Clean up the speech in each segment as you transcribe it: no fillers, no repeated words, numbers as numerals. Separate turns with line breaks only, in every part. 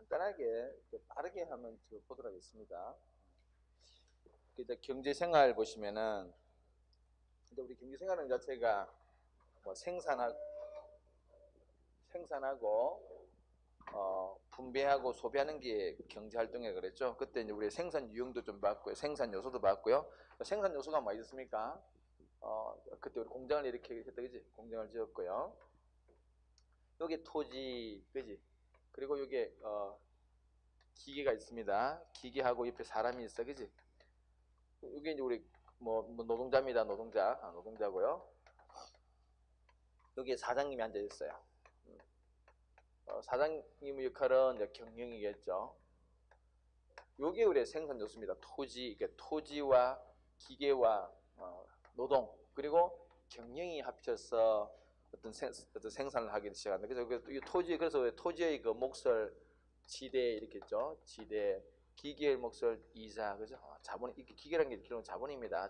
간단하게 빠르게 한번 보도록 하겠습니다. 이제 경제생활 보시면은 이제 우리 경제생활은 자체가 뭐 생산하고 분배하고 소비하는 게 경제활동에 그랬죠. 그때 이제 우리 생산 유형도 좀 봤고요, 생산 요소도 봤고요. 생산 요소가 뭐 있었습니까? 그때 우리 공장을 이렇게 했다, 그지? 공장을 지었고요. 여기 토지, 그지? 그리고 여기 기계가 있습니다. 기계하고 옆에 사람이 있어, 그지? 이게 이제 우리 뭐 노동자입니다. 노동자고요. 여기에 사장님이 앉아 있어요. 사장님의 역할은 이제 경영이겠죠. 요게 우리의 생산 요소입니다. 토지와 기계와 노동 그리고 경영이 합쳐서 어떤 생산을 하기 시작한다. 그래서 이 그래서 왜 토지의 그 몫을 지대 이렇게 했죠. 지대, 기계의 몫을 이자, 그죠? 자본, 기계라는 게 기본 자본입니다.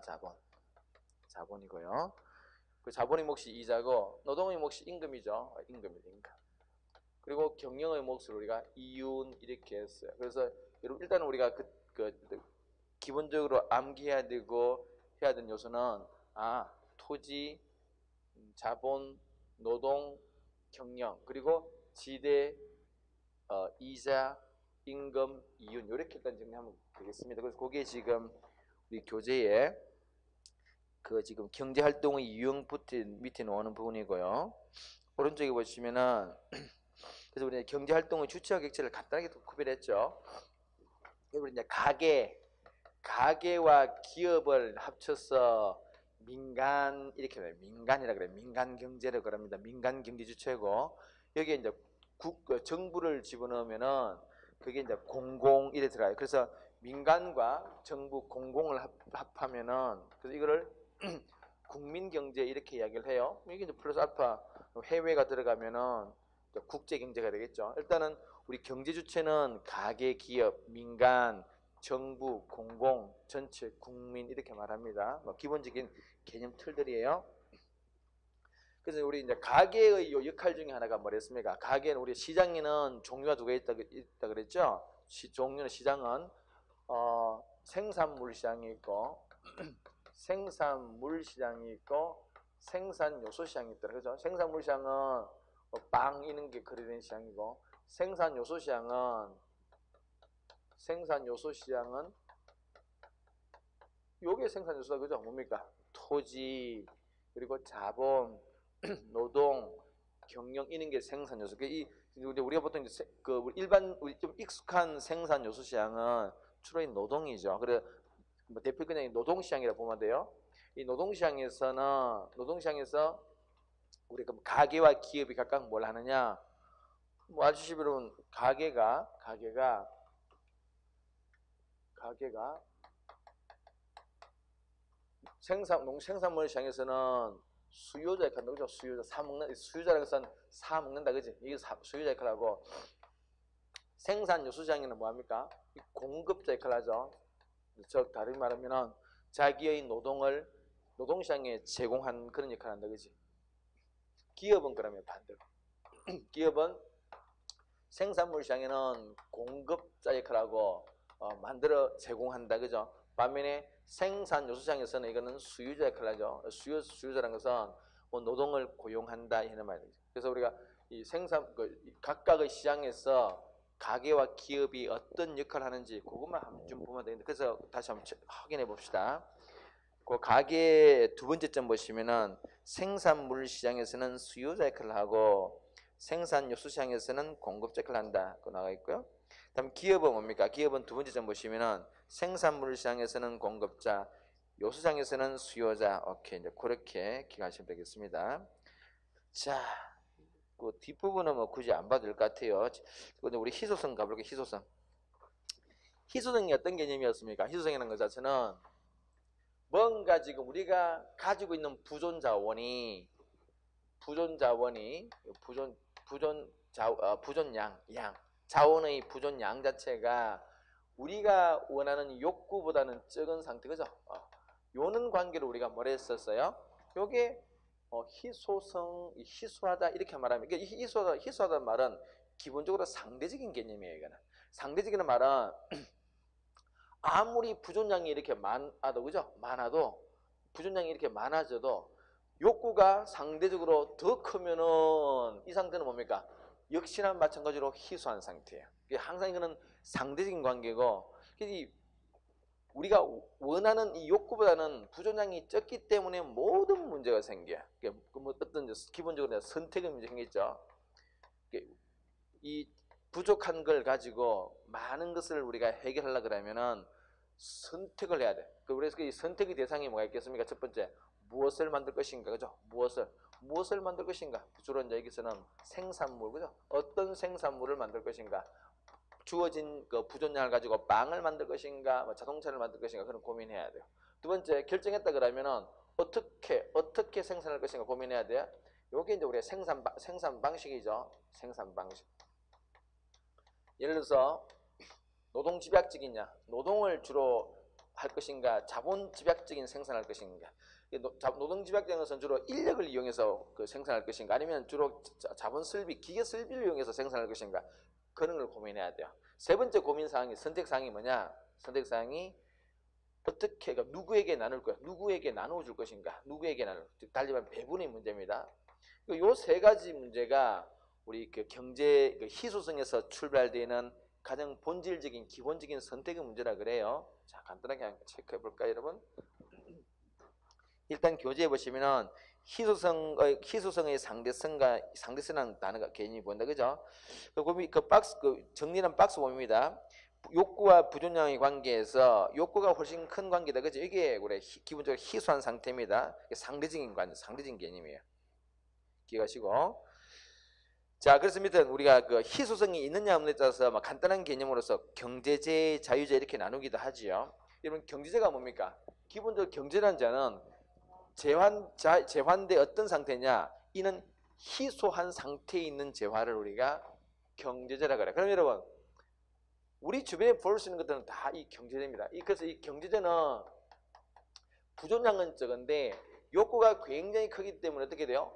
자본이고요. 그 자본의 몫이 이자고 노동의 몫이 임금이죠. 임금. 그리고 경영의 몫을 우리가 이윤 이렇게 했어요. 그래서 여러분 일단은 우리가 기본적으로 암기해야 되고 해야 되는 요소는 토지, 자본, 노동, 경영 그리고 지대, 이자, 임금, 이윤 이렇게 일단 정리하면 되겠습니다. 그래서 그게 지금 우리 교재에 그 지금 경제활동의 유형 밑에 나오는 부분이고요. 오른쪽에 보시면은 그래서 우리 경제활동의 주체와 객체를 간단하게 구별했죠. 우리 이제 가게와 기업을 합쳐서 민간 이렇게 해요. 민간이라 그래요. 민간 경제를 그럽니다. 민간 경제 주체고 여기에 이제 정부를 집어넣으면은 그게 이제 공공 이래 들어가요. 그래서 민간과 정부 공공을 합하면은 그래서 이거를 국민 경제 이렇게 이야기를 해요. 이게 이제 플러스 알파 해외가 들어가면은 국제 경제가 되겠죠. 일단은 우리 경제 주체는 가계, 기업, 민간, 정부, 공공, 전체, 국민 이렇게 말합니다. 기본적인 개념 틀들이에요. 그래서 우리 이제 가계의 역할 중에 하나가 뭐랬습니까? 가계는 우리 시장에는 종류가 두 개 있다 그랬죠. 종류는 시장은 생산물 시장이 있고 생산물 시장이 있고 생산 요소 시장이 있더라. 그죠? 생산물 시장은 빵 이런 게 거래되는 시장이고 생산 요소 시장은 요게 생산 요소다. 그죠? 뭡니까? 토지 그리고 자본 노동 경영 이런 게 생산 요소. 우리가 보통 이제 우리 좀 익숙한 생산 요소 시장은 주로 노동이죠. 그래 대표 그냥 노동 시장이라 보면 돼요. 이 노동 시장에서 우리 가게와 기업이 각각 뭘 하느냐? 뭐 아시기로는 가게가 농생산물 시장에서는 수요자 역할 한다, 그죠? 수요자라는 것은 사 먹는다, 그지? 이게 수요자 역할을 하고 생산 요소 시장에는 뭐 합니까? 공급자 역할을 하죠. 즉 다르게 말하면은 자기의 노동을 노동시장에 제공한 그런 역할을 한다, 그지? 기업은 그러면 반대로 기업은 생산물 시장에는 공급자 역할을 하고 만들어 제공한다, 그죠? 반면에 생산 요소 시장에서는 이거는 수요자 역할을 하죠. 수요자라는 것은 뭐 노동을 고용한다 이런 말이죠. 그래서 우리가 이 각각의 시장에서 가게와 기업이 어떤 역할을 하는지 그것만 한번 좀 보면 되는데 그래서 다시 한번 확인해 봅시다. 그 가게 두 번째 점 보시면은 생산물 시장에서는 수요자 역할을 하고 생산 요소 시장에서는 공급자 역할을 한다. 그 나와 있고요. 다음 기업은 뭡니까? 기업은 두 번째 점 보시면은 생산물 시장에서는 공급자, 요소 시장에서는 수요자. 오케이, 이제 그렇게 기억하시면 되겠습니다. 자, 그 뒷부분은 뭐 굳이 안 봐도 될 것 같아요. 근데 우리 희소성 가볼게요. 희소성이 어떤 개념이었습니까? 희소성이라는 것 자체는 뭔가 지금 우리가 가지고 있는 부존 자원이 자원의 부존 양 자체가 우리가 원하는 욕구보다는 적은 상태, 그죠? 요는 관계로 우리가 뭐라 했었어요? 요게 희소하다 이렇게 말하면 희소하다는 말은 기본적으로 상대적인 개념이에요. 이거는 상대적이라는 말은 아무리 부존량이 이렇게 많아도, 그죠? 많아도, 부존량이 이렇게 많아져도 욕구가 상대적으로 더 크면은 이 상태는 뭡니까? 역시나 마찬가지로 희소한 상태예요. 항상 이거는 상대적인 관계고, 우리가 원하는 이 욕구보다는 부존량이 적기 때문에 모든 문제가 생겨요. 뭐 어떤 기본적으로 선택의 문제 생겼죠. 이 부족한 걸 가지고 많은 것을 우리가 해결하려고 그러면은 선택을 해야 돼. 그래서 이 선택의 대상이 뭐가 있겠습니까? 첫 번째, 무엇을 만들 것인가, 그죠? 무엇을 만들 것인가? 주로 이제 여기서는 생산물, 그죠? 어떤 생산물을 만들 것인가? 주어진 그 부존량을 가지고 빵을 만들 것인가, 뭐 자동차를 만들 것인가, 그런 고민해야 돼요. 두 번째, 결정했다 그러면은 어떻게 생산할 것인가 고민해야 돼요. 요게 이제 우리의 생산 방식이죠. 생산 방식. 예를 들어서 노동 집약적이냐, 노동을 주로 할 것인가, 자본 집약적인 생산할 것인가. 노동 집약적인 것은 주로 인력을 이용해서 생산할 것인가, 아니면 주로 자본 설비, 기계 설비를 이용해서 생산할 것인가, 그런 걸 고민해야 돼요. 세 번째 고민사항이, 선택사항이 뭐냐? 선택사항이 어떻게, 그러니까 누구에게 나눌 거야? 누구에게 나눠줄 것인가? 누구에게 나눌, 즉 달리 말하면 배분의 문제입니다. 요 세 가지 문제가 우리 경제 희소성에서 출발되는 가장 본질적인 기본적인 선택의 문제라 그래요. 자, 간단하게 한번 체크해 볼까요, 여러분? 일단 교재에 보시면은 희소성의 상대성이라는 단어가 개념이 보인다, 그죠? 그 박스, 정리한 박스 보입니다. 욕구와 부존량의 관계에서 욕구가 훨씬 큰 관계다, 그죠? 이게 우리 기본적으로 희소한 상태입니다. 상대적인 관계, 상대적인 개념이에요. 기억하시고. 자, 그래서 밑에 우리가 그 희소성이 있느냐 없느냐에 따라서 간단한 개념으로서 경제재, 자유재 이렇게 나누기도 하지요. 여러분, 경제재가 뭡니까? 기본적으로 경제라는 자는 재환대 어떤 상태냐? 이는 희소한 상태에 있는 재화를 우리가 경제재라 그래. 그럼 여러분, 우리 주변에 볼 수 있는 것들은 다 이 경제재입니다. 그래서 이 경제재는 부존량은 적은데 욕구가 굉장히 크기 때문에 어떻게 돼요?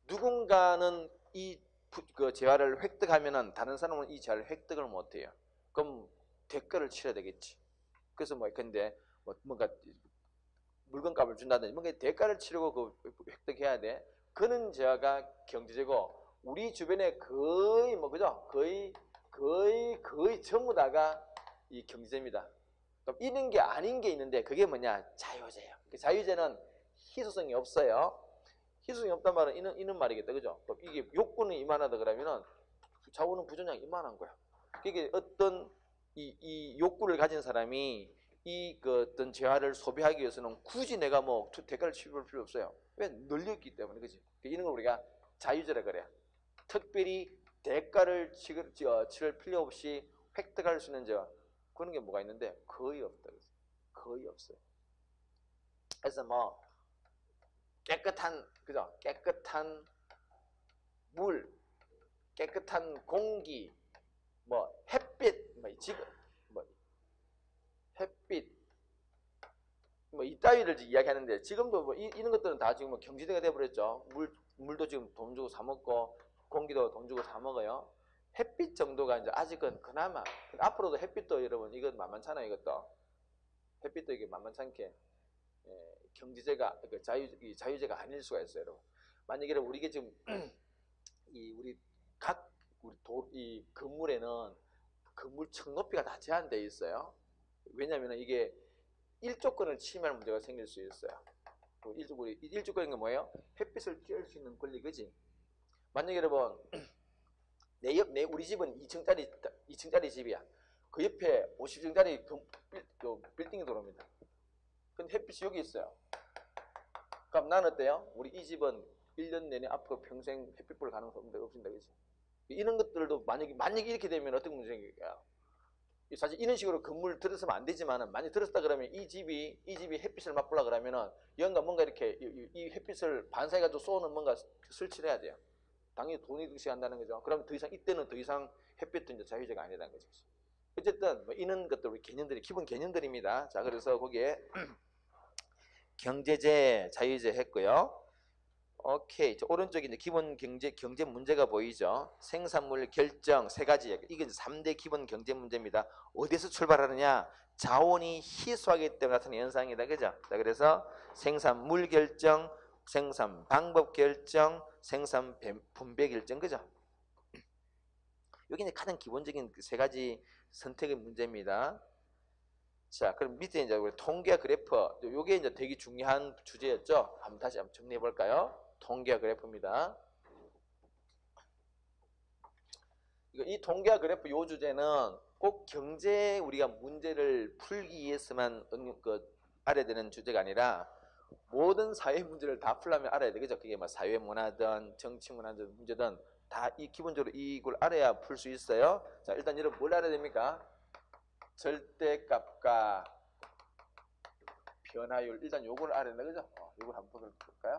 누군가는 그 재화를 획득하면은 다른 사람은 이 재화를 획득을 못해요. 그럼 대가를 치러야 되겠지. 그래서 근데 뭔가 물건값을 준다든지 뭔가 대가를 치르고 획득해야 돼. 그는 재화가 경제재고, 우리 주변에 거의 그죠? 거의 전부 다가 이 경제재입니다. 그럼 이런 게 아닌 게 있는데 그게 뭐냐? 자유재예요. 자유재는 희소성이 없어요. 희소성이 없단 말은 이런 말이겠다, 그죠? 이게 욕구는 이만하다 그러면은 자원은 부존량이 이만한 거야. 이게 어떤 이 욕구를 가진 사람이 어떤 재화를 소비하기 위해서는 굳이 내가 대가를 치를 필요 없어요. 왜? 널렸기 때문에, 그지? 이런 걸 우리가 자유재라 그래요. 특별히 대가를 치를 필요 없이 획득할 수 있는 재화, 그런 게 뭐가 있는데 거의 없다, 거의 없어요. 그래서 깨끗한, 그죠? 깨끗한 물, 깨끗한 공기, 햇빛, 지금 햇빛, 이따위를 이야기하는데, 지금도 이런 것들은 다 지금 경제재가 돼버렸죠. 물도 지금 돈 주고 사 먹고, 공기도 돈 주고 사 먹어요. 햇빛 정도가 이제 아직은 그나마, 앞으로도 햇빛도 여러분, 이건 만만찮아요, 이것도. 햇빛도 이게 만만찮게, 경제재가, 자유재가 아닐 수가 있어요, 여러분. 만약에 우리가 지금, 우리 건물에는 건물 층 높이가 다 제한되어 있어요. 왜냐하면 이게 일조권을 침해할 문제가 생길 수 있어요. 일조권인 게 뭐예요? 햇빛을 쬐을 수 있는 권리, 그지? 만약에 여러분, 우리 집은 2층짜리 집이야. 그 옆에 50층짜리 빌딩이 들어옵니다. 근데 햇빛이 여기 있어요. 그럼 나는 어때요? 우리 이 집은 1년 내내 앞으로 평생 햇빛 볼 가능성이 없습니다, 그지? 이런 것들도 만약에 이렇게 되면 어떤 문제가 생길까요? 사실 이런 식으로 건물 들었으면 안 되지만은, 만약 들었다 그러면 이 집이 햇빛을 맛보려 그러면은 뭔가 이렇게 이 햇빛을 반사해가지고 쏘는 뭔가 설치를 해야 돼요. 당연히 돈이 득시 한다는 거죠. 그럼 이때는 더 이상 햇빛도 이제 자유재가 아니라는 거죠. 어쨌든 이런 것들 우리 개념들이 기본 개념들입니다. 자, 그래서 거기에 경제재, 자유재 했고요. 오케이. 저 오른쪽에 이제 기본 경제 문제가 보이죠? 생산물 결정 세 가지. 이게 3대 기본 경제 문제입니다. 어디서 출발하느냐? 자원이 희소하기 때문에 나타나는 현상이다. 그죠? 자, 그래서 생산물 결정, 생산 방법 결정, 생산 분배 결정. 그죠? 여기 이제 가장 기본적인 세 가지 선택의 문제입니다. 자, 그럼 밑에 이제 우리 통계와 그래프. 요게 이제 되게 중요한 주제였죠? 다시 한번 정리해 볼까요? 통계와 그래프입니다. 이 통계와 그래프 요 주제는 꼭 경제 우리가 문제를 풀기 위해서만 알아야 되는 주제가 아니라 모든 사회 문제를 다 풀려면 알아야 되겠죠. 그게 뭐 사회 문화든 정치 문화든 문제든 다 기본적으로 이걸 알아야 풀 수 있어요. 자, 일단 여러분 뭘 알아야 됩니까? 절대값과 변화율. 일단 요걸 알아야 되는 거죠. 요걸 한번 볼까요?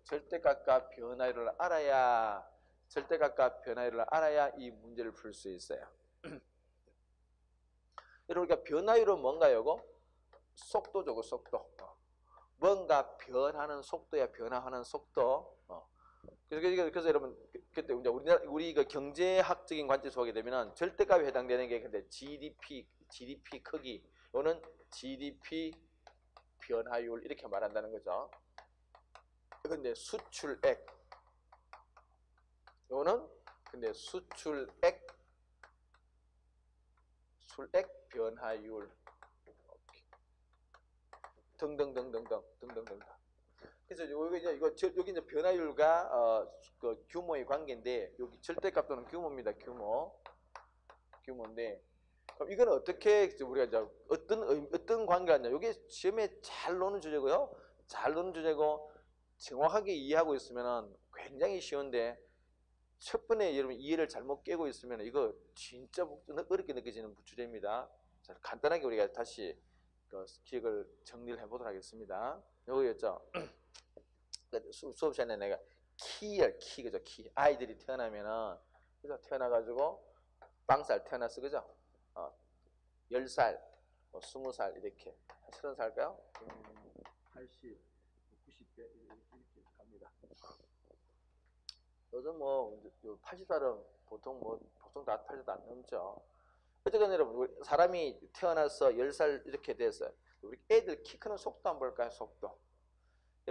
절대값과 변화율을 알아야 이 문제를 풀 수 있어요. 그러니까 변화율은 뭔가요? 이거? 속도죠, 속도. 뭔가 변하는 속도야, 변화하는 속도. 그래서 여러분 그때 우리 경제학적인 관점에서 보게 되면은 절대값에 해당되는 게 근데 GDP 크기, 이거는 GDP 변화율 이렇게 말한다는 거죠. 근데 수출액, 이거는 근데 수출액 변화율 등등등등등. 그래서 여기 이제 변화율과 그 규모의 관계인데 여기 절대값 또는 규모입니다. 규모인데 그럼 이건 어떻게 우리가 이제 어떤 관계가 있냐? 이게 시험에 잘 나오는 주제고요. 잘 나오는 주제고 정확하게 이해하고 있으면은 굉장히 쉬운데 첫 번에 여러분 이해를 잘못 깨고 있으면 이거 진짜 어렵게 느껴지는 주제입니다. 자, 간단하게 우리가 다시 기억을 정리를 해보도록 하겠습니다. 여기였죠. 수업 시간에 내가 그죠? 키. 아이들이 태어나면은 그죠? 태어나가지고 빵살 태어났어, 그죠? 10살, 20살 이렇게 30살일까요? 80, 90대 이렇게 갑니다. 요즘 뭐 80살은 보통 다 80도 안 넘죠. 어쨌든 여러분 사람이 태어나서 10살 이렇게 됐어요. 우리 애들 키 크는 속도 한번 볼까요? 속도.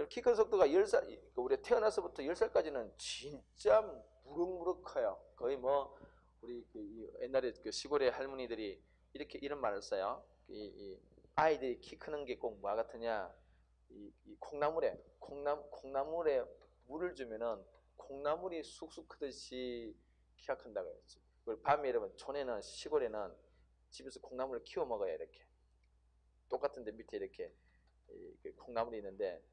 키 큰 속도가 10살, 우리 태어나서부터 10살까지는 진짜 무럭무럭 커요. 거의 뭐 우리 옛날에 시골의 할머니들이 이런 말을 써요. 아이들이 키 크는 게 꼭 뭐 같으냐? 이 콩나물에 물을 주면은 콩나물이 쑥쑥 크듯이 키가 큰다고 했지. 밤에 여러분 촌에는 시골에는 집에서 콩나물을 키워 먹어야 이렇게 똑같은데 밑에 이렇게 콩나물이 있는데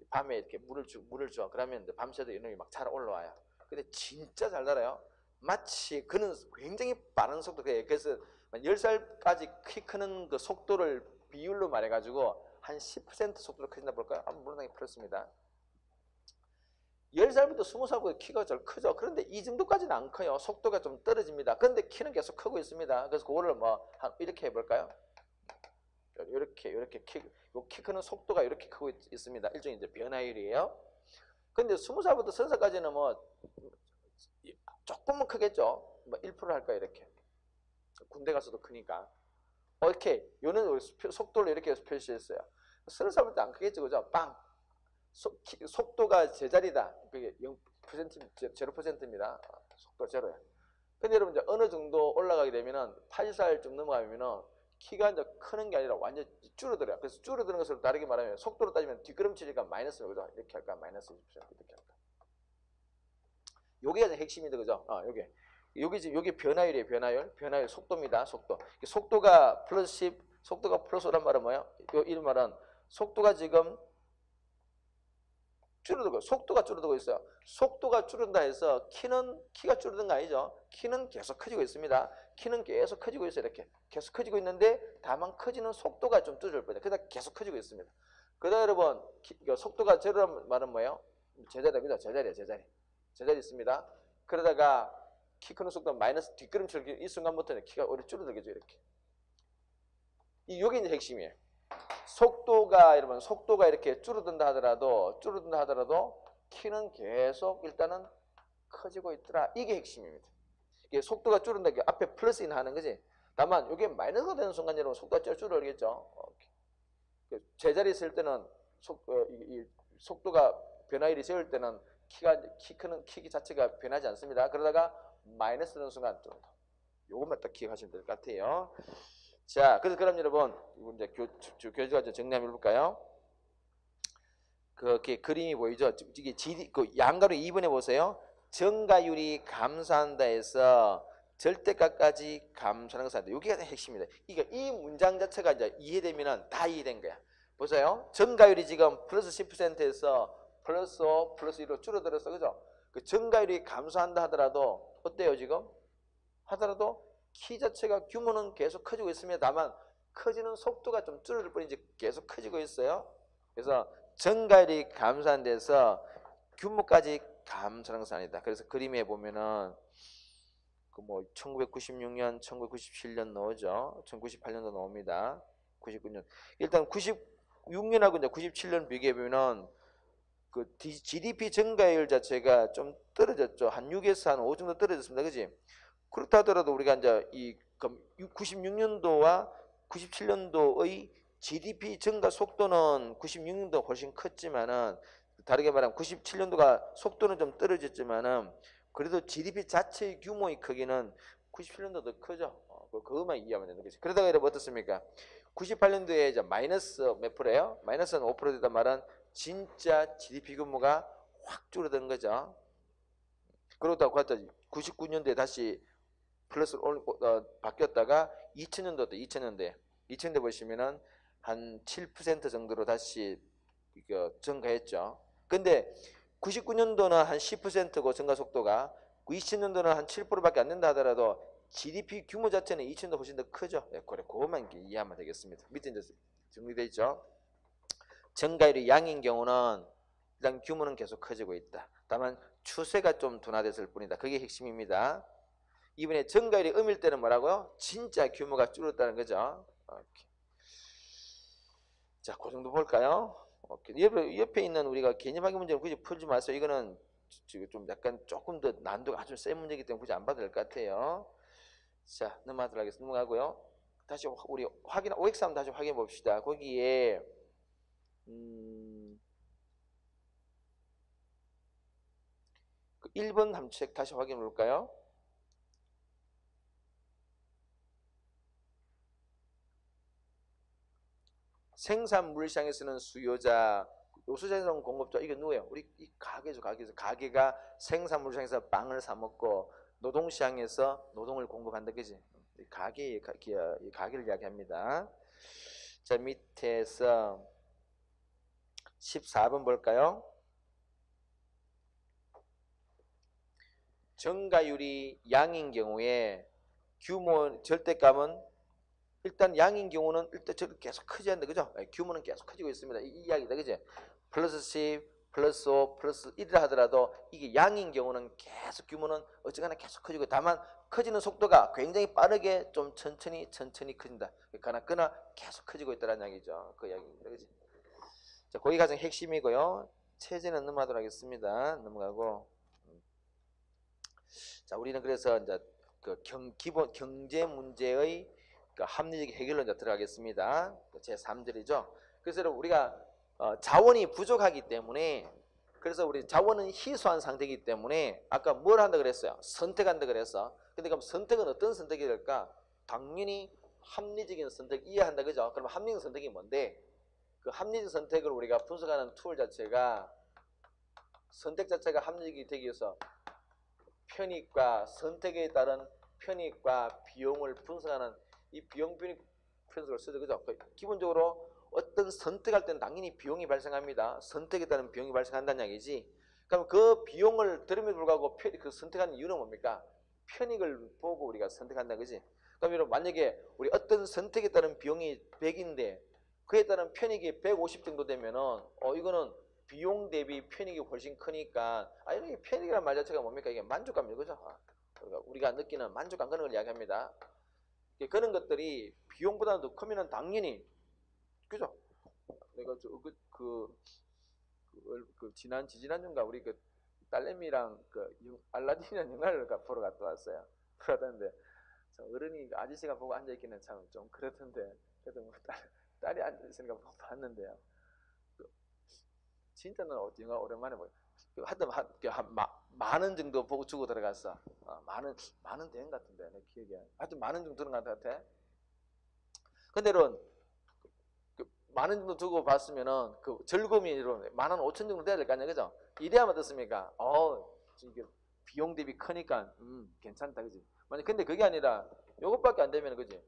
밤에 이렇게 물을 줘. 그러면 밤새도 이놈이 막 잘 올라와요. 근데 진짜 잘 자라요. 마치 그는 굉장히 빠른 속도. 그래서 10살까지 키 크는 그 속도를 비율로 말해가지고 한 10% 속도로 커진다 볼까요? 물론 그렇습니다. 10살부터 20살부터 키가 잘 크죠. 그런데 이 정도까지는 안 커요. 속도가 좀 떨어집니다. 그런데 키는 계속 크고 있습니다. 그래서 그거를 이렇게 해볼까요? 이렇게 키 크는 속도가 이렇게 크고 있습니다. 일종의 이제 변화율이에요. 근데 20살부터 30살까지는 조금은 크겠죠. 1% 할까요? 이렇게. 군대 가서도 크니까. 오케이. 요는 속도를 이렇게 표시했어요. 30살부터 안 크겠죠. 그죠? 빵. 속도가 제자리다. 그게 0%입니다. 속도 제로야. 근데 여러분 이제 어느 정도 올라가게 되면은 80살쯤 넘어가면은 키가 이제 크는 게 아니라 완전 줄어들어요. 그래서 줄어드는 것을 다르게 말하면 속도로 따지면 뒷걸음치니까 마이너스로 그죠? 이렇게 할까? 마이너스 20% 이렇게 할까? 요게 핵심이다. 그죠? 요게 변화율이에요. 변화율 속도입니다. 속도가 플러스 10, 속도가 플러스 5란 말은 뭐예요? 이 말은 속도가 지금 줄어들고 속도가 줄어들고 있어요. 속도가 줄어든다 해서 키가 줄어든 거 아니죠. 키는 계속 커지고 있습니다. 키는 계속 커지고 있어요. 이렇게 계속 커지고 있는데 다만 커지는 속도가 좀 줄어들 거예요. 그러다 계속 커지고 있습니다. 그러다 여러분 속도가 제로란 말은 뭐예요? 제자리 그죠? 제자리 있습니다. 그러다가 키 크는 속도가 마이너스 뒷걸음질 이 순간부터는 키가 오히려 줄어들겠죠. 이렇게. 이게 이제 핵심이에요. 속도가 이렇게 줄어든다 하더라도 키는 계속 일단은 커지고 있더라. 이게 핵심입니다. 이게 속도가 줄은다. 앞에 플러스 인 하는 거지. 다만 이게 마이너스가 되는 순간 여러분 속도가 줄어들겠죠. 제자리 있을 때는 속도가 변화율이 적을 때는 키 자체가 변하지 않습니다. 그러다가 마이너스 되는 순간 좀 요것만 딱 기억하시면 될 것 같아요. 자, 그래서 그럼 여러분 이제 교재가 좀 정리 한번 해볼까요? 그렇게 그림이 보이죠? 이게 그 양가로 2번에 보세요. 정가율이 감소한다 해서 절대값까지 감소하는 것은 이게 핵심입니다. 이 문장 자체가 이제 이해되면은 다 이해된 거야. 보세요. 정가율이 지금 플러스 10%에서 플러스 5, 플러스 1로 줄어들었어. 그죠? 그 정가율이 감소한다 하더라도 어때요 지금? 하더라도 키 자체가 규모는 계속 커지고 있습니다. 다만 커지는 속도가 좀 줄어들 뿐이지 계속 커지고 있어요. 그래서 정가율이 감소한 데서 규모까지 감소하는 것은 아니다. 그래서 그림에 보면은 그 뭐 1996년, 1997년 나오죠. 1998년도 나옵니다. 99년. 일단 96년하고 이제 97년 비교해 보면은 그 GDP 증가율 자체가 좀 떨어졌죠. 한 6에서 한 5 정도 떨어졌습니다. 그지? 그렇다 하더라도 우리가 이제 이 96년도와 97년도의 GDP 증가 속도는 96년도 훨씬 컸지만은 다르게 말하면 97년도가 속도는 좀 떨어졌지만은 그래도 GDP 자체의 규모의 크기는 97년도 더 크죠. 그것만 이해하면 되는 거지. 그러다가 여러분 어떻습니까? 98년도에 이제 마이너스 몇 프로예요? 마이너스는 5% 됐단 말은 진짜 GDP 규모가 확 줄어든 거죠. 그러다가 99년도에 다시 플러스로 바뀌었다가 2000년대 보시면은 한 7% 정도로 다시 증가했죠. 근데 99년도는 한 10%고 증가 속도가 2000년도는 한 7%밖에 안 된다 하더라도 GDP 규모 자체는 2000년도 훨씬 더 크죠. 네, 그래, 그것만 이해하면 되겠습니다. 밑에 이제 정리되어 있죠. 증가율이 양인 경우는 일단 규모는 계속 커지고 있다. 다만 추세가 좀 둔화됐을 뿐이다. 그게 핵심입니다. 이번에 증가율이 음일 때는 뭐라고요? 진짜 규모가 줄었다는 거죠. 오케이. 자, 그 정도 볼까요? 오케이. 옆에 있는 우리가 개념학의 문제는 굳이 풀지 마세요. 이거는 지금 좀 약간 조금 더 난도가 아주 센 문제이기 때문에 굳이 안 봐도 될 것 같아요. 자, 넘어가도록 하겠습니다. 넘어가고요. 다시 우리 OX 한번 다시 확인해 봅시다. 거기에 그 1번 함책 다시 확인해 볼까요? 생산 물시장에서는 수요자, 요소자에서는 공급자. 이게 누구예요? 우리 이 가게죠. 가게가 생산 물시장에서 빵을 사 먹고 노동시장에서 노동을 공급한다. 그지? 가게를 이야기합니다. 자, 밑에서 14번 볼까요? 정가율이 양인 경우에 규모 절대값은 일단 양인 경우는 일단 저렇게 계속 크지 않는다. 그죠? 규모는 계속 커지고 있습니다. 이 이야기다. 그죠? 플러스 10, 플러스 5, 플러스 1이라 하더라도 이게 양인 경우는 계속 규모는 어쨌거나 계속 커지고 다만 커지는 속도가 굉장히 빠르게 좀 천천히 커진다. 그러나 계속 커지고 있다는 이야기죠. 그 이야기입니다. 그지? 자, 거기 가장 핵심이고요. 체제는 넘어가도록 하겠습니다. 넘어가고. 자, 우리는 그래서 이제 그 기본 경제 문제의 그 합리적 해결로 이제 들어가겠습니다. 제 3절이죠. 그래서 우리가 자원이 부족하기 때문에 그래서 우리 자원은 희소한 상태이기 때문에 아까 뭘 한다 그랬어요? 선택한다 그랬어. 근데 그럼 선택은 어떤 선택이 될까? 당연히 합리적인 선택 이해한다. 그죠? 그럼 합리적 선택이 뭔데? 그 합리적 선택을 우리가 분석하는 툴 자체가 선택 자체가 합리적이 되기 위해서 편익과 선택에 따른 편익과 비용을 분석하는 이 비용 편익 분석을 쓰죠. 그죠? 기본적으로 어떤 선택할 때는 당연히 비용이 발생합니다. 선택에 따른 비용이 발생한다는 이야기지. 그럼 그 비용을 들음에도 불구하고 그 선택하는 이유는 뭡니까? 편익을 보고 우리가 선택한다. 그지? 그럼 여러분 만약에 우리 어떤 선택에 따른 비용이 100인데 그에 따른 편익이 150 정도 되면은 이거는 비용 대비 편익이 훨씬 크니까 이게 편익이라는 말 자체가 뭡니까? 이게 만족감이죠. 그죠? 그러니까 우리가 느끼는 만족감 그런 걸 이야기합니다. 그런 것들이 비용보다 더 크면은 당연히 그죠? 내가 지지난주인가 우리 그 딸내미랑 그 알라딘이라는 영화를 보러 갔다 왔어요. 그러던데 어른이 아저씨가 보고 앉아 있기는 참 좀 그렇던데 그래도 뭐 딸이 앉아 있으니까 보고 봤는데요. 진짜는 영화 오랜만에 뭐 하여튼 만원 정도 보고 주고 들어갔어. 만원 된 것 같은데 내 기억에. 하여튼 만원 정도 들어간 것 같아. 근데는 만원 정도 주고 봤으면은 그 즐거움이 이런 15,000 정도 돼야 될 거 아니야, 그죠? 이래야만 어떻습니까? 이게 비용 대비 크니까 괜찮다, 그지? 만약 근데 그게 아니라 요것밖에 안 되면 그지?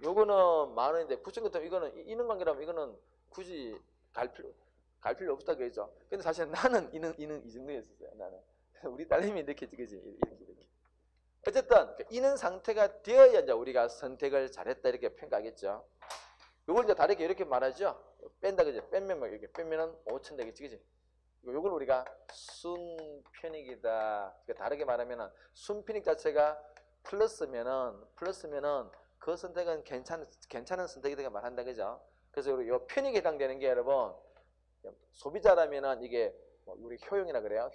요거는 만원인데 굳이 같으면 이거는 인원관계라면 이거는 굳이 갈 필요 없다 그러죠. 근데 사실 나는 이는 이 정도였었어요. 나는 우리 딸님이 이렇게 그지? 이렇게. 어쨌든 이는 상태가 되어야 이제 우리가 선택을 잘했다 이렇게 평가하겠죠. 요걸 이제 다르게 이렇게 말하죠. 뺀다 그지? 빼면 이렇게 빼면은 5천 되겠지, 그지? 요걸 우리가 순편익이다. 그러니까 다르게 말하면은 순편익 자체가 플러스면은 그 선택은 괜찮은 선택이 되게 말한다, 그죠? 그래서 요 편익에 해당되는 게 여러분 소비자라면은 이게 우리 효용이라 그래요.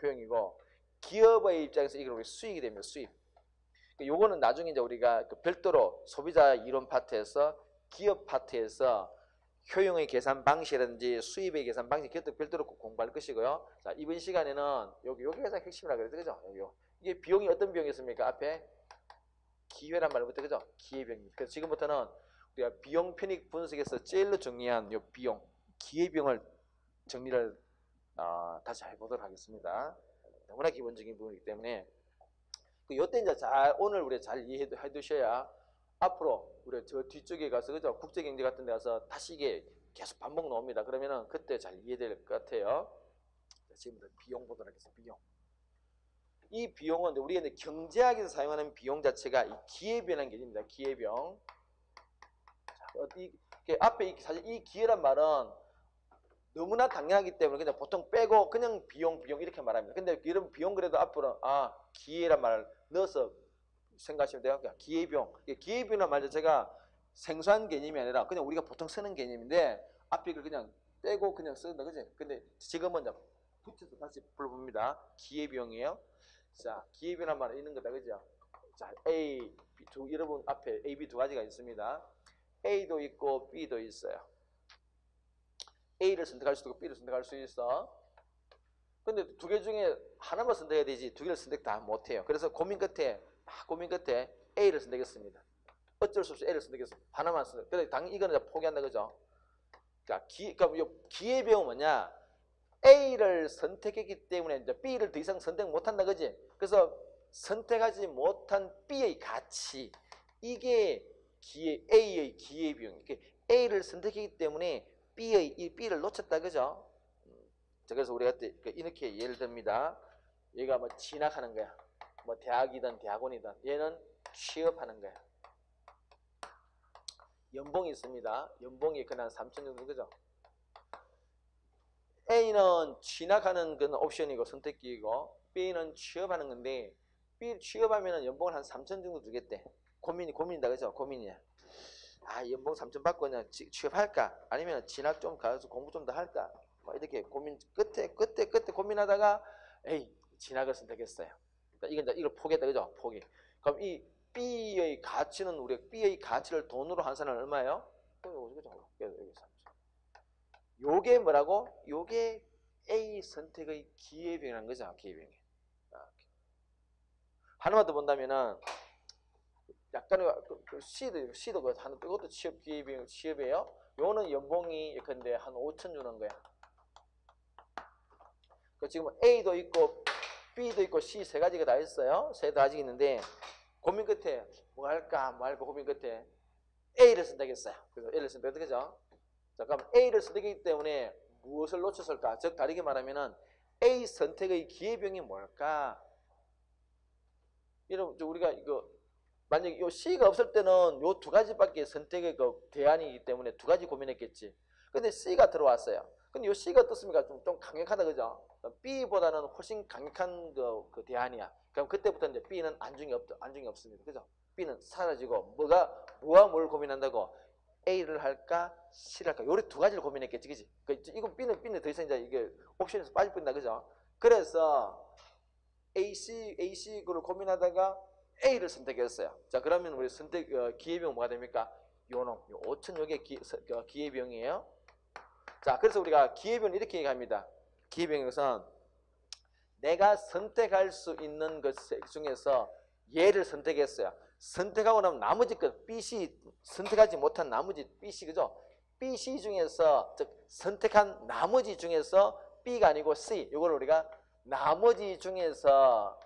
효용이고 기업의 입장에서 이게 우리 수익이 됩니다. 수입. 요거는 나중에 이제 우리가 별도로 소비자 이론 파트에서 기업 파트에서 효용의 계산 방식이라든지 수입의 계산 방식 별도로 공부할 것이고요. 자, 이번 시간에는 여기가 가장 핵심이라 그랬죠, 그죠? 이게 비용이 어떤 비용이었습니까? 앞에 기회란 말부터 그죠? 기회비용입니다. 그래서 지금부터는 우리가 비용 편익 분석에서 제일로 중요한 요 비용, 기회비용을 정리를 다시 해보도록 하겠습니다. 너무나 기본적인 부분이기 때문에 요때 이제 오늘 우리 잘 이해해 두셔야 앞으로 우리 저 뒤쪽에 가서 그죠? 국제경제 같은 데 가서 다시 이게 계속 반복 나옵니다. 그러면은 그때 잘 이해될 것 같아요. 지금부터 비용 보도록 하겠습니다. 비용. 이 비용은 우리가 이제 경제학에서 사용하는 비용 자체가 이 기회비용이라는 개념입니다. 기회비용. 앞에 사실 이 기회란 말은 너무나 당연하기 때문에 그냥 보통 빼고 그냥 비용 이렇게 말합니다. 근데 이런 비용 그래도 앞으로 기회란 말을 넣어서 생각하시면 돼요. 그러니까 기회비용이란 말 자체가 생소한 개념이 아니라 그냥 우리가 보통 쓰는 개념인데 앞에 이걸 그냥 빼고 그냥 쓴다, 그지? 근데 지금은 이제 붙여서 다시 불러봅니다. 기회비용이에요. 자, 기회비용이란 말은 있는 거다, 그죠? 자, A, B 여러분 앞에 A, B 두 가지가 있습니다. A도 있고 B도 있어요. A를 선택할 수도 있고 B를 선택할 수 있어. 근데 두 개 중에 하나만 선택해야 되지 두 개를 선택 다 못해요. 그래서 고민 끝에 A를 선택했습니다. 어쩔 수 없이 A를 선택했습니다. 하나만 선택. 그래서 당연히 이거는 포기한다, 그죠? 그러니까 기회비용은 뭐냐? A를 선택했기 때문에 이제 B를 더 이상 선택 못한다, 그지? 그래서 선택하지 못한 B의 가치, 이게 A의 기회비용. A를 선택했기 때문에 B를 놓쳤다, 그죠? 그래서 우리가 이렇게 예를 듭니다. 얘가 뭐 진학하는 거야. 뭐 대학이든 대학원이든 얘는 취업하는 거야. 연봉이 있습니다. 연봉이 그냥 3천 정도, 그죠? A는 진학하는 건 옵션이고 선택기이고 B는 취업하는 건데 B 취업하면 연봉을 한 3천 정도 주겠대. 고민이다, 그죠? 고민이야. 연봉 3천 받고 그냥 취업할까? 아니면 진학 좀 가서 공부 좀 더 할까? 뭐 이렇게 고민 끝에 고민하다가 진학을 선택했어요. 그러니까 이걸 포기했다, 그죠? 포기. 그럼 이 B의 가치는 우리가 B의 가치를 돈으로 환산하면 얼마예요? 그죠? 요게 뭐라고? 요게 A 선택의 기회비용이라는 거죠. 기회비용. 하나만 더 본다면은 약간의 C도 그것도 취업이에요. 요거는 연봉이 예컨대 한 5천 주는 거야. 지금 A도 있고 B도 있고 C 세 가지가 다 있어요. 세 가지 있는데 고민 끝에 뭐 할까 고민 끝에 A를 선택했어요. 그래서 A를 선택했죠, 그죠? 자, 그럼 A를 선택했기 때문에 무엇을 놓쳤을까? 즉 다르게 말하면은 A 선택의 기회비용이 뭘까? 여러분 우리가 만약에 요 C가 없을 때는 요 두 가지밖에 선택의 대안이기 때문에 두 가지 고민했겠지. 근데 C가 들어왔어요. 근데 요 C가 어떻습니까? 좀 강력하다, 그죠? B보다는 훨씬 강력한 그 대안이야. 그럼 그때부터 이제 B는 안중이 없습니다. 그죠? B는 사라지고 뭐와 뭘 고민한다고? A를 할까 C를 할까 요래 두 가지를 고민했겠지, 그지? 이거 B는 더 이상 이제 이게 옵션에서 빠져버린다, 그죠? 그래서 AC 그걸 고민하다가 A를 선택했어요. 자, 그러면 우리 기회비용 뭐가 됩니까? 요놈 5천 요게 기회비용이에요. 자, 그래서 우리가 기회비용을 이렇게 얘기합니다. 기회비용은 내가 선택할 수 있는 것 중에서 얘를 선택했어요. 선택하고 나면 나머지 것 B, C 선택하지 못한 나머지 B, C, 그죠? B, C 중에서 즉 선택한 나머지 중에서 B가 아니고 C, 이걸 우리가 나머지 중에서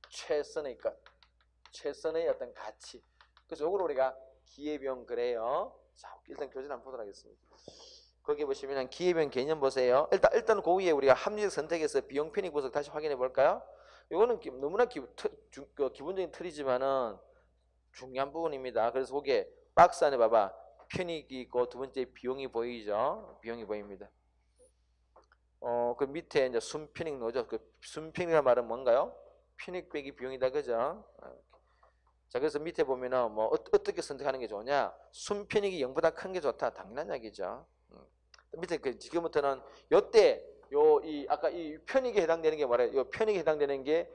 최선의 것, 최선의 어떤 가치. 그래서 이걸 우리가 기회비용 그래요. 자, 일단 교재 한번 보도록 하겠습니다. 거기 보시면 기회비용 개념 보세요. 일단 그 위에 우리가 합리적 선택에서 비용 편익 분석 다시 확인해 볼까요? 이거는 너무나 기본적인 틀이지만은 중요한 부분입니다. 그래서 거기에 박스 안에 봐봐. 편익이 있고 두 번째 비용이 보이죠? 비용이 보입니다. 그 밑에 이제 순편익 넣죠. 그 순편익이라는 말은 뭔가요? 편익 빼기 비용이다, 그죠? 자, 그래서 밑에 보면은 뭐 어떻게 선택하는 게 좋냐? 순편익이 0보다 큰 게 좋다. 당연한 얘기죠. 밑에 지금부터는 요때 아까 이 편익에 해당되는 게 뭐래요? 요 편익에 해당되는 게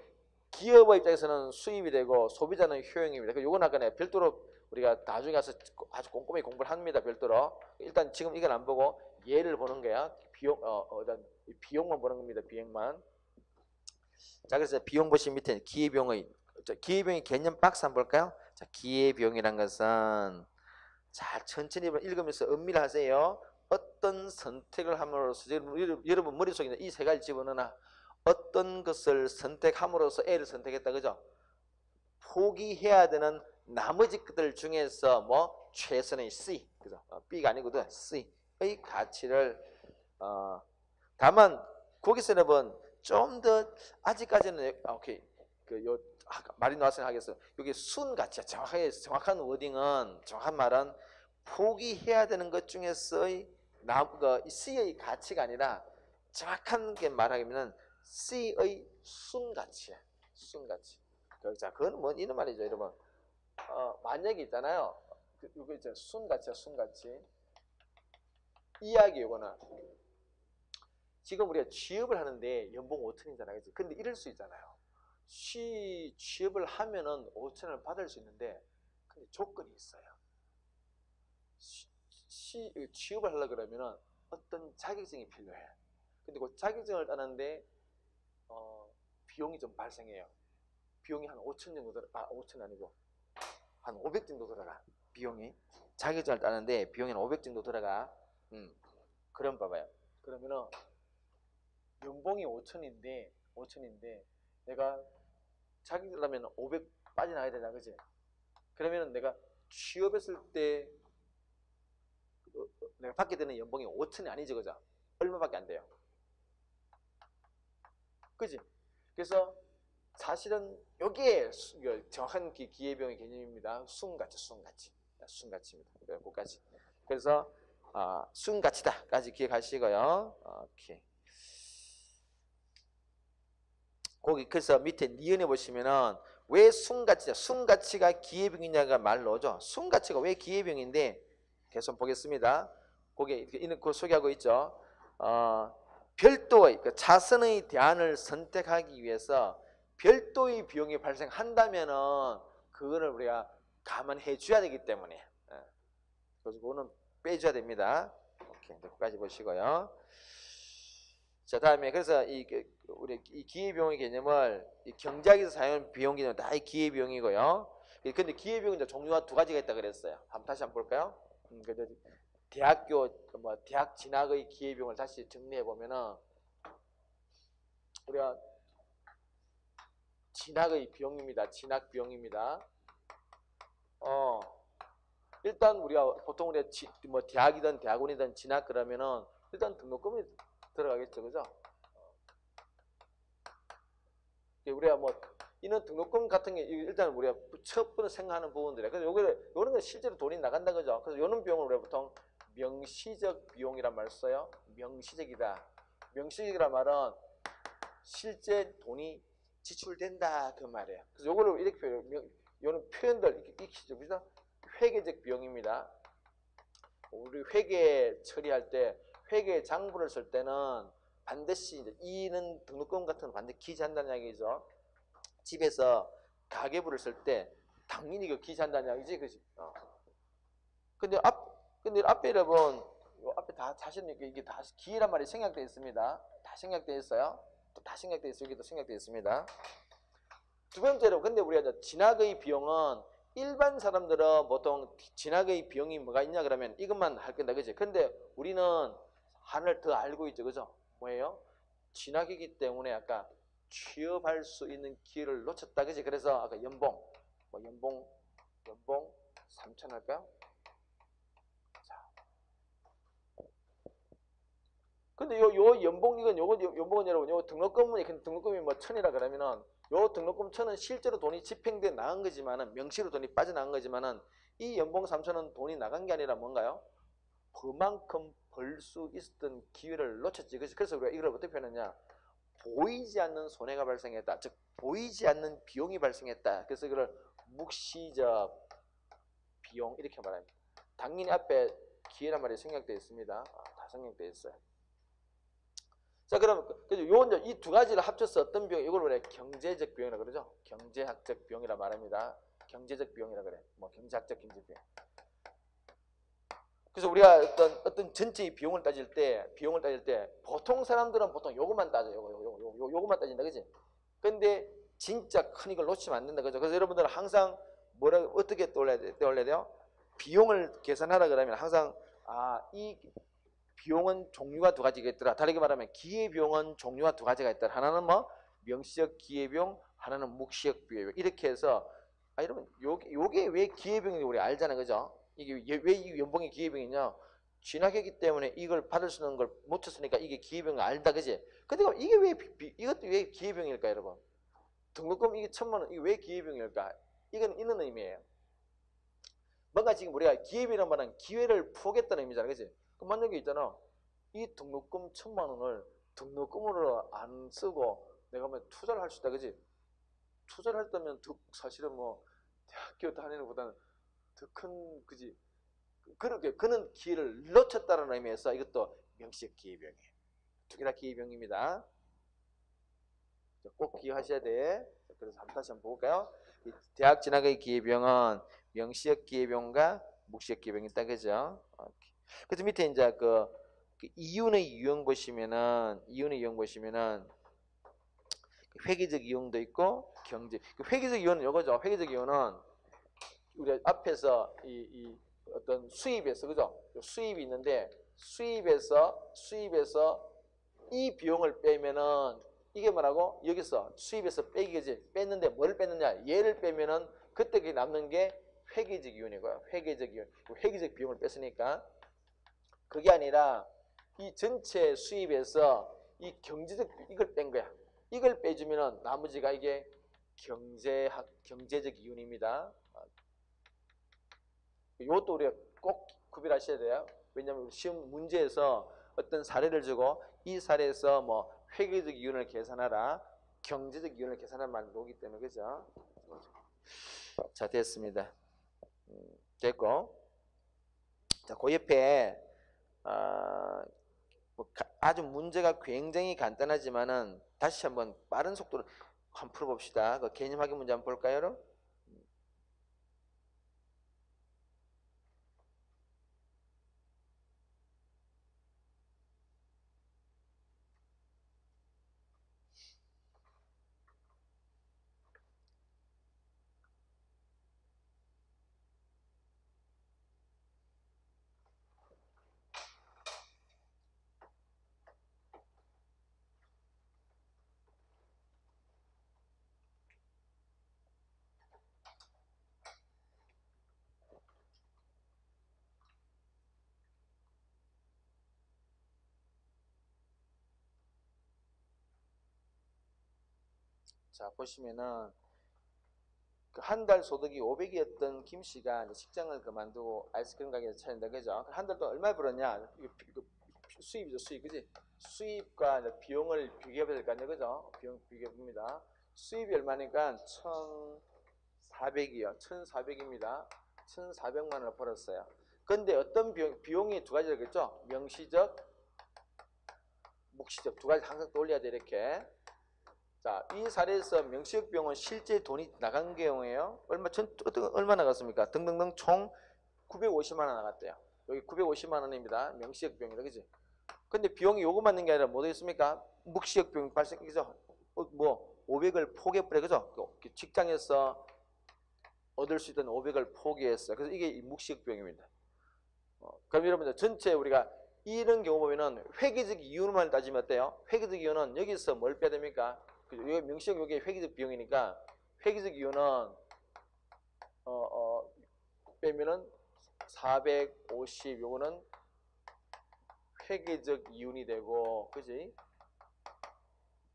기업의 입장에서는 수입이 되고 소비자는 효용입니다. 요건 아까 내가 별도로 우리가 나중에 가서 아주 꼼꼼히 공부를 합니다. 별도로. 일단 지금 이건 안 보고 얘를 보는 거야. 비용만 보는 겁니다. 비용만. 자, 그래서 비용 보시면 밑에 기회비용의 개념 박스 한번 볼까요? 자, 기회비용이란 것은 잘 천천히 읽으면서 음미를 하세요. 어떤 선택을 함으로써 여러분 머릿속에 있는 이 세 가지 집어넣으나 어떤 것을 선택함으로써 A를 선택했다, 그죠? 포기해야 되는 나머지 것들 중에서 뭐 최선의 C, 그죠? B가 아니거든. C의 가치를 다만 거기서 여러분 좀 더 아직까지는 오케이 말이 나와서 하겠어요. 여기 순 가치야. 정확한 워딩은 정확한 말은 포기해야 되는 것 중에서의 C의 가치가 아니라 정확한 게 말하기는 C의 순 가치야. 순 가치. 자, 그건 뭐 이런 말이죠, 여러분. 만약에 있잖아요. 이거 이제 순 가치야, 순 가치. 이야기 요거는 지금 우리가 취업을 하는데 연봉 5천이잖아요, 그치? 근데 이럴 수 있잖아요. 취업을 하면은 5천을 받을 수 있는데, 근데 조건이 있어요. 취업을 하려고 그러면은 어떤 자격증이 필요해. 근데 그 자격증을 따는데 비용이 좀 발생해요. 비용이 한 5천 정도 5천 아니고 한 500 정도 들어가. 비용이 자격증을 따는데 비용이 한 500 정도 들어가. 그럼 봐봐요. 그러면은 연봉이 5천인데 내가 자격증을 따면 500 빠져나가야 되나, 그지? 그러면은 내가 취업했을 때 내가 받게 되는 연봉이 5천이 아니죠, 그죠? 얼마밖에 안 돼요. 그지? 그래서 사실은 여기에 정확한 기회비용의 개념입니다. 순가치입니다. 그까지. 그래서 순가치다까지 기억하시고요. 오케이. 거기 그래서 밑에 니은에 보시면은 왜 순가치가 기회비용이냐가 말로죠. 순가치가 왜 기회비용인데 계속 보겠습니다. 거기 이는 그 소개하고 있죠. 별도의 자선의 대안을 선택하기 위해서 별도의 비용이 발생한다면은 그거를 우리가 감안해 줘야 되기 때문에 그래서 그거는 빼줘야 됩니다. 오케이, 여기까지 보시고요. 자, 다음에 그래서 우리 이 기회비용의 개념을 경제학에서 사용하는 비용 개념 다 이 기회비용이고요. 근데 기회비용은 이제 종류가 두 가지가 있다 그랬어요. 다시 한번 볼까요? 대학 진학의 기회비용을 다시 정리해 보면은 우리가 진학의 비용입니다. 진학 비용입니다. 일단 우리가 보통 대학이든 대학원이든 진학 그러면은 일단 등록금이 들어가겠죠, 그죠? 우리가 이런 등록금 같은 게 일단 우리가 첫 번째 생각하는 부분들이에요. 그래서 요런 건 실제로 돈이 나간다, 그죠? 그래서 요런 비용을 우리가 보통 명시적 비용이란 말을 써요. 명시적이다. 명시적이란 말은 실제 돈이 지출된다 그 말이에요. 그래서 요거를 이렇게 요런 표현들 익히죠, 그죠? 회계적 비용입니다. 우리 회계 처리할 때 회계 장부를 쓸 때는 반드시 이제 이는 등록금 같은 거 반드시 기재한다는 이야기죠. 집에서 가계부를 쓸 때 당연히 이거 기재한다는 이야기지, 그지? 근데 앞에 여러분, 요 앞에 다 사실은 이게 다 기회란 말이 생략되어 있습니다. 다 생략되어 있어요. 또 다 생략되어 있어요. 여기도 생략되어 있습니다. 두 번째로, 근데 우리가 진학의 비용은 일반 사람들은 보통 진학의 비용이 뭐가 있냐 그러면 이것만 할 건다, 그지? 근데 우리는 하나를 더 알고 있죠, 그죠? 뭐예요? 진학이기 때문에 아까 취업할 수 있는 기회를 놓쳤다, 그지? 그래서 아까 연봉 3천 할까요? 근데 요 연봉은 연봉은 여러분 요 등록금이 근데 등록금이 뭐 1,000이라 그러면은 요 등록금 1,000은 실제로 돈이 집행돼 나간 거지만은 명시로 돈이 빠져나간 거지만은 이 연봉 3,000은 돈이 나간 게 아니라 뭔가요? 그만큼 벌 수 있었던 기회를 놓쳤지. 그래서 우리가 이걸 어떻게 표현하냐? 보이지 않는 손해가 발생했다. 즉 보이지 않는 비용이 발생했다. 그래서 이걸 묵시적 비용 이렇게 말합니다. 당연히 앞에 기회란 말이 생략되어 있습니다. 다 생략되어 있어요. 자, 그럼 요 이 두 가지를 합쳐서 어떤 비용? 이걸 우리가 경제적 비용이라 그러죠. 경제학적 비용이라 말합니다. 경제적 비용이라 그래. 뭐 경제학적 경제 비용. 그래서 우리가 어떤 전체의 비용을 따질 때 보통 사람들은 보통 요것만 따져. 요것만 따진다, 그지? 근데 진짜 큰 이걸 놓치면 안 된다, 그죠? 그래서 여러분들은 항상 어떻게 떠올려야 돼요? 비용을 계산하라 그러면 항상 이 비용은 종류가 두 가지가 있더라. 다르게 말하면 기회비용은 종류가 두 가지가 있더라. 하나는 뭐 명시적 기회비용, 하나는 묵시적 기회비용. 이렇게 해서 여러분 요게 왜 기회비용인지 우리 알잖아, 그죠? 이게 왜 이 연봉이 기회비용이냐? 진학했기 때문에 이걸 받을 수 있는 걸 못 쳤으니까 이게 기회비용을 알다, 그지? 근데 이것도 왜 기회비용일까, 여러분? 등록금 이게 1,000만 원, 이게 왜 기회비용일까? 이건 있는 의미예요. 뭔가 지금 우리가 기회비용이라는 말은 기회를 포기했다는 의미잖아, 그지? 그럼 만약에 있잖아. 이 등록금 1,000만 원을 등록금으로 안 쓰고 내가 뭐 투자를 할 수 있다, 그지? 투자를 했다면 사실은 뭐 대학교 다니는 것보다는 더 큰, 그지? 그렇게 그는 기회를 놓쳤다는 의미에서 이것도 명시적 기회비용이에요. 두 개나 기회비용입니다. 꼭 기억하셔야 돼. 그래서 다시 한번 볼까요? 대학 진학의 기회비용은 명시적 기회비용과 묵시적 기회비용이 있다, 그죠? 그래서 밑에 이제 그 이윤의 유형 보시면은 회계적 이용도 있고 경제. 회계적 이용은 이거죠. 회계적 이용은 우리 앞에서 이 어떤 수입에서, 그죠? 수입이 있는데 수입에서 이 비용을 빼면은 이게 뭐라고? 여기서 수입에서 빼기지. 뺐는데 뭘 뺐느냐? 얘를 빼면은 그때 남는 게 회계적 이윤이고요. 회계적 이윤. 회계적 비용을 뺐으니까 그게 아니라 이 전체 수입에서 이 경제적 이걸 뺀 거야. 이걸 빼주면은 나머지가 이게 경제적 이윤입니다. 이것도 우리가 꼭 구별하셔야 돼요. 왜냐하면 시험 문제에서 어떤 사례를 주고 이 사례에서 뭐 회계적 이윤을 계산하라, 경제적 이윤을 계산하는 말이 나오기 때문에, 그죠? 자, 됐습니다. 됐고, 자, 그 옆에 아주 문제가 굉장히 간단하지만은 다시 한번 빠른 속도로 한번 풀어봅시다. 그 개념 확인 문제 한번 볼까요, 여러분? 자, 보시면은 그 한 달 소득이 500이었던 김 씨가 직장을 그만두고 아이스크림 가게에서 차린다, 그죠? 한 달 동안 얼마 벌었냐? 이거 수입이죠, 수입, 그지? 수입과 비용을 비교해야 될 거 아니에요, 그죠? 비용 비교해 봅니다. 수입이 얼마니까 1,400이요. 1,400입니다. 1,400만 원을 벌었어요. 근데 어떤 비용이 두 가지를 그랬죠? 명시적, 묵시적 두 가지 항상 떠올려야 돼 이렇게. 자, 이 사례에서 명시적 비용은 실제 돈이 나간 경우에요. 얼마 나갔습니까? 등등등 총 950만 원 나갔대요. 여기 950만 원입니다. 명시적 비용이다, 그지? 근데 비용이 요거 맞는 게 아니라 뭐 되겠습니까? 묵시적 비용 발생이죠. 뭐 500을 포기해버려, 그죠? 직장에서 얻을 수 있던 500을 포기했어. 그래서 이게 묵시적 비용입니다. 그럼 여러분들 전체 우리가 이런 경우 보면은 회계적 이유만 따지면 어때요? 회계적 이유는 여기서 뭘 빼야 됩니까? 여기 명시적 요게 회계적 비용이니까 회계적 이유는 빼면은 450 요거는 회계적 이윤이 되고, 그지?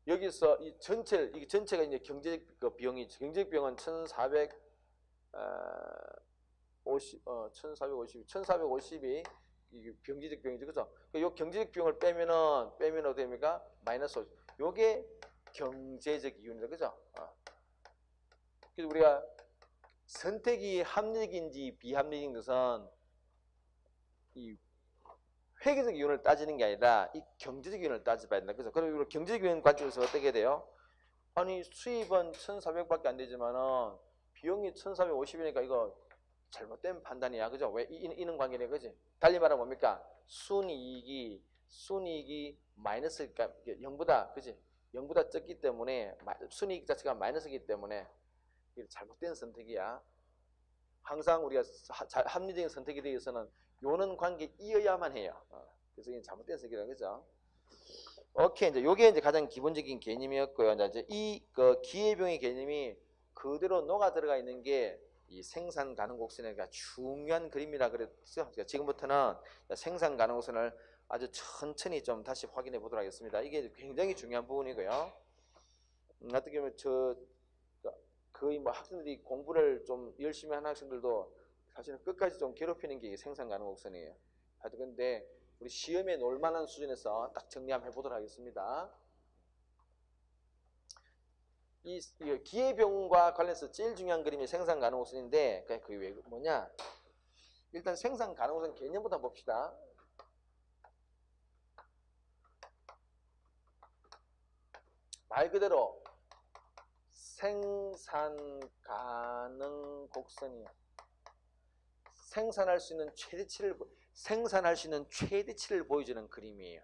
여기서 이 전체가 이제 경제적 그 비용이, 경제적 비용은 1450이 이 경제적 비용이죠, 그죠? 요 경제적 비용을 빼면은 어떻게 됩니까? 마이너스 50. 요게 경제적 이윤이다, 그죠? 그래서 우리가 선택이 합리적인지 비합리적인 것은 이 회계적 이윤을 따지는 게 아니라 이 경제적 이윤을 따져봐야 된다, 그죠? 그리고 경제적 이윤 관점에서 어떻게 돼요? 아니 수입은 1,400밖에 안 되지만은 비용이 1,450이니까 이거 잘못된 판단이야, 그죠? 왜 이는 관계네, 그지? 달리 말하면 뭡니까? 순이익이 마이너스니까 0보다, 그지? 0보다 적기 때문에 순이익 자체가 마이너스이기 때문에 이게 잘못된 선택이야. 항상 우리가 합리적인 선택에 대해서는 요는 관계 이어야만 해요. 그래서 이게 잘못된 선택이라, 그죠? 오케이, 이제 요게 이제 가장 기본적인 개념이었고요. 이제 이 그 기회비용의 개념이 그대로 녹아 들어가 있는 게 이 생산 가능 곡선의 중요한 그림이라 그랬죠. 지금부터는 생산 가능 곡선을 아주 천천히 좀 다시 확인해 보도록 하겠습니다. 이게 굉장히 중요한 부분이고요. 어떻게 보면 거의 뭐 학생들이 공부를 좀 열심히 하는 학생들도 사실은 끝까지 좀 괴롭히는 게 생산 가능 곡선이에요. 하여튼 근데 우리 시험에 놓을 만한 수준에서 딱 정리 한번 해보도록 하겠습니다. 이 기회비용과 관련해서 제일 중요한 그림이 생산 가능 곡선인데 그게 왜 뭐냐? 일단 생산 가능 곡선 개념부터 봅시다. 말 그대로 생산 가능 곡선이에요. 생산할 수 있는 최대치를 보여주는 그림이에요.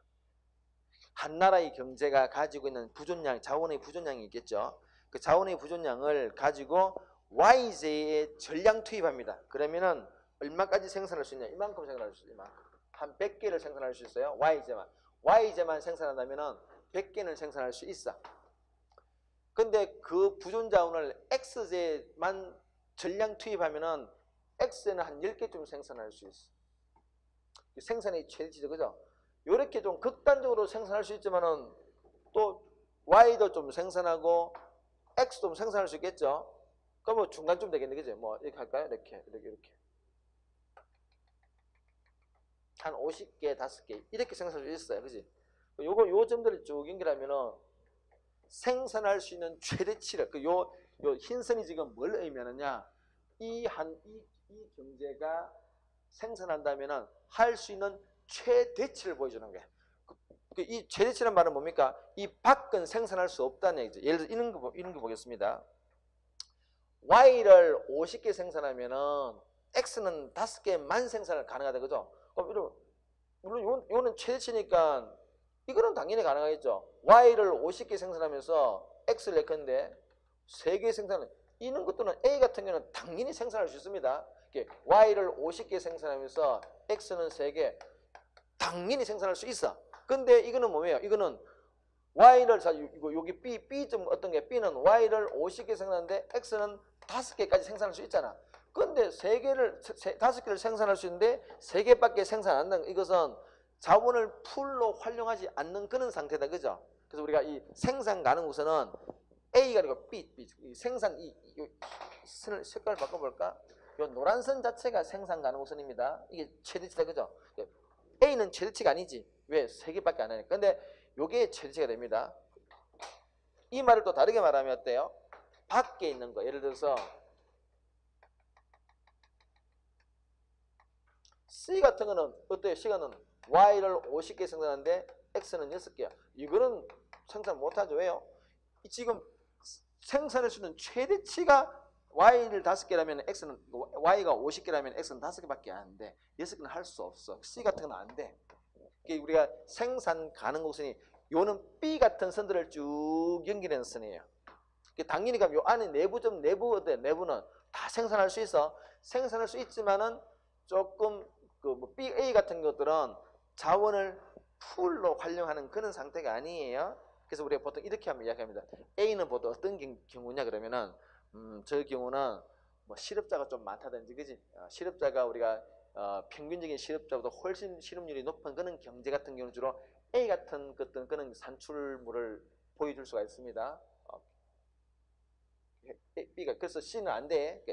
한 나라의 경제가 가지고 있는 부존량, 자원의 부존량이 있겠죠. 그 자원의 부존량을 가지고 Y제에 전량 투입합니다. 그러면은 얼마까지 생산할 수 있냐? 이만큼 생산할 수 있어요. 이만큼. 한 100개를 생산할 수 있어요. Y제만 생산한다면은 100개는 생산할 수 있어. 근데 그 부존 자원을 X제만 전량 투입하면은 X는 한 10개쯤 생산할 수 있어. 생산의 최대치죠, 그죠? 요렇게 좀 극단적으로 생산할 수 있지만은 또 Y도 좀 생산하고 X도 좀 생산할 수 있겠죠? 그럼 뭐 중간쯤 되겠네, 그죠? 뭐 이렇게 할까요? 이렇게. 한 50개, 5개 이렇게 생산할 수 있어요, 그지? 요 점들을 쭉 연결하면은 생산할 수 있는 최대치를 요 흰선이 지금 뭘 의미하느냐? 이 경제가 생산한다면은 할 수 있는 최대치를 보여주는 거예요. 이 최대치란 말은 뭡니까? 이 밖은 생산할 수 없다는 얘기죠. 예를 들어 이런 거 보겠습니다. Y를 50개 생산하면은 X는 5개만 생산을 가능하다, 그죠? 그럼 물론 요는 최대치니까 이거는 당연히 가능하겠죠. Y를 50개 생산하면서 X를 예컨대 3개 생산하는 이런 것들은 A 같은 경우는 당연히 생산할 수 있습니다. Y를 50개 생산하면서 X는 3개 당연히 생산할 수 있어. 근데 이거는 뭐예요? 이거는 Y를 여기 B점 어떤 게 B는 Y를 50개 생산하는데 X는 5개까지 생산할 수 있잖아. 근데 5개를 생산할 수 있는데 3개밖에 생산 안 한다는 이것은 자원을 풀로 활용하지 않는 그런 상태다, 그죠? 그래서 우리가 이 생산 가능 우선은 A가 아니고 B 생산 색깔을 바꿔볼까? 이 노란 선 자체가 생산 가능 우선입니다. 이게 최대치다, 그죠? A는 최대치가 아니지. 왜? 3개밖에 안 하니까. 근데 이게 최대치가 됩니다. 이 말을 또 다르게 말하면 어때요? 밖에 있는 거. 예를 들어서 C 같은 거는 어때요? C가는 Y를 50개 생산하는데 X는 6개야. 이거는 생산 못하죠. 왜요? 지금 생산할 수 있는 최대치가 Y를 5개라면 X는 Y가 50개라면 X는 5개밖에 안 돼. 6개는 할 수 없어. C 같은 건 안 돼. 우리가 생산 가능 곡선이 요는 B 같은 선들을 쭉 연결하는 선이에요. 당연히 그럼 요 안에 내부는 다 생산할 수 있어. 생산할 수 있지만은 조금 뭐 BA 같은 것들은 자원을 풀로 활용하는 그런 상태가 아니에요. 그래서 우리가 보통 이렇게 하면 이야기합니다. A는 보통 어떤 경우냐 그러면은 저 경우는 뭐 실업자가 좀 많다든지 그지? 실업자가 우리가 평균적인 실업자보다 훨씬 실업률이 높은 그런 경제 같은 경우는 주로 A 같은 어떤 그런 산출물을 보여줄 수가 있습니다. B가 그래서 C는 안 돼.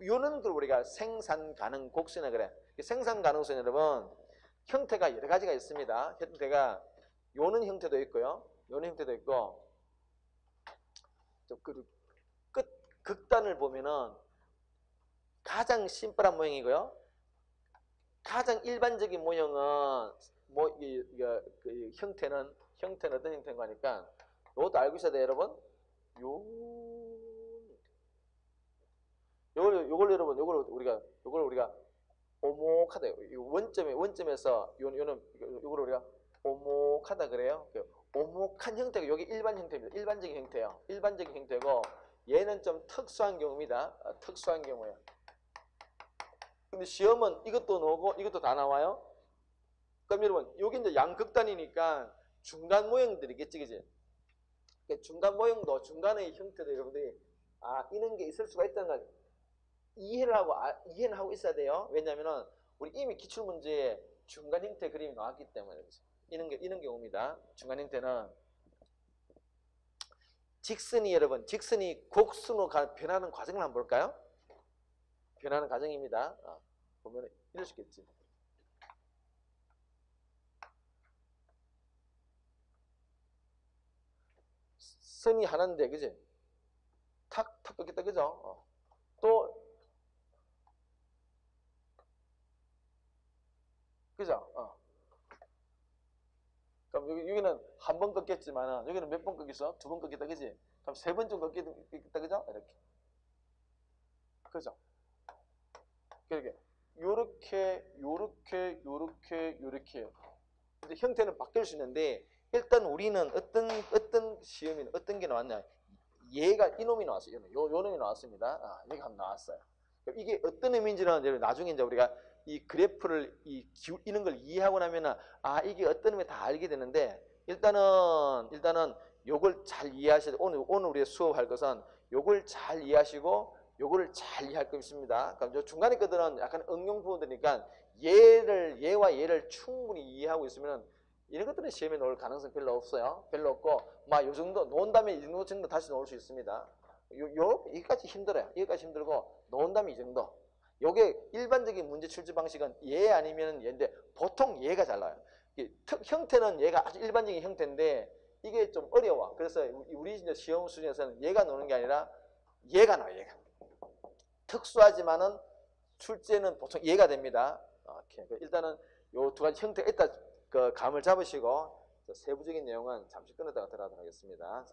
요는 우리가 생산 가능 곡선이라 그래. 생산 가능선 여러분 형태가 여러 가지가 있습니다. 형태가 요는 형태도 있고요. 요는 형태도 있고 극단을 보면은 가장 심플한 모형이고요. 가장 일반적인 모형은 그 형태는 어떤 형태인가 하니까 요것도 알고 있어야 돼요, 여러분. 요걸 여러분 요걸 우리가 오목하다. 원점에서 요걸 우리가 오목하다 그래요. 오목한 형태가 여기 일반 형태입니다. 일반적인 형태예요. 일반적인 형태고 얘는 좀 특수한 경우입니다. 특수한 경우예요. 근데 시험은 이것도 나오고 이것도 다 나와요. 그럼 여러분 여기 이제 양극단이니까 중간 모형들이겠지, 그지? 중간 모형도 중간의 형태도 여러분들이 이런 게 있을 수가 있다는 걸 이해는 하고 있어야 돼요. 왜냐면은 우리 이미 기출문제에 중간 형태 그림이 나왔기 때문에 이런 경우입니다. 중간 형태는 직선이 곡선으로 변하는 과정을 한번 볼까요? 변하는 과정입니다. 보면 이럴 수 있겠지. 선이 하나인데, 그지? 탁 꺾겠다, 그죠? 또 그죠? 그럼 여기는 한 번 꺾겠지만 여기는 몇 번 꺾겠어? 2번 꺾겠다, 그지? 그럼 3번 정도 꺾겠다, 그죠? 이렇게. 그죠? 요렇게. 근데 형태는 바뀔 수 있는데 일단 우리는 어떤 시험이 어떤 게 나왔냐? 얘가 이놈이 나왔어요. 요 놈이 나왔습니다. 얘가 한번 나왔어요. 이게 어떤 의미인지는 나중에 이제 우리가 이 그래프를 이런 걸 이해하고 나면은 이게 어떤 의미 다 알게 되는데 일단은 요걸 잘 이해하셔야 돼. 오늘 우리가 수업할 것은 요걸 잘 이해하시고 요거를 잘 이해할 거 있습니다. 그럼 요 중간에 것들은 약간 응용 부분들이니까 얘와 얘를 충분히 이해하고 있으면 이런 것들은 시험에 나올 가능성 별로 없어요. 별로 없고 요 정도 놓은 다음에 이 정도 다시 나올 수 있습니다. 여기까지 힘들어요. 여기까지 힘들고 놓은 다음에 이 정도. 요게 일반적인 문제 출제 방식은 얘 아니면 얘인데 보통 얘가 잘 나와요. 형태는 얘가 아주 일반적인 형태인데 이게 좀 어려워. 그래서 우리 이제 시험 수준에서는 얘가 나오는 게 아니라 얘가 나와요. 얘가. 특수하지만은 출제는 보통 얘가 됩니다. 일단은 요 두 가지 형태가 있다 그 감을 잡으시고 세부적인 내용은 잠시 끊었다가 들어가도록 하겠습니다.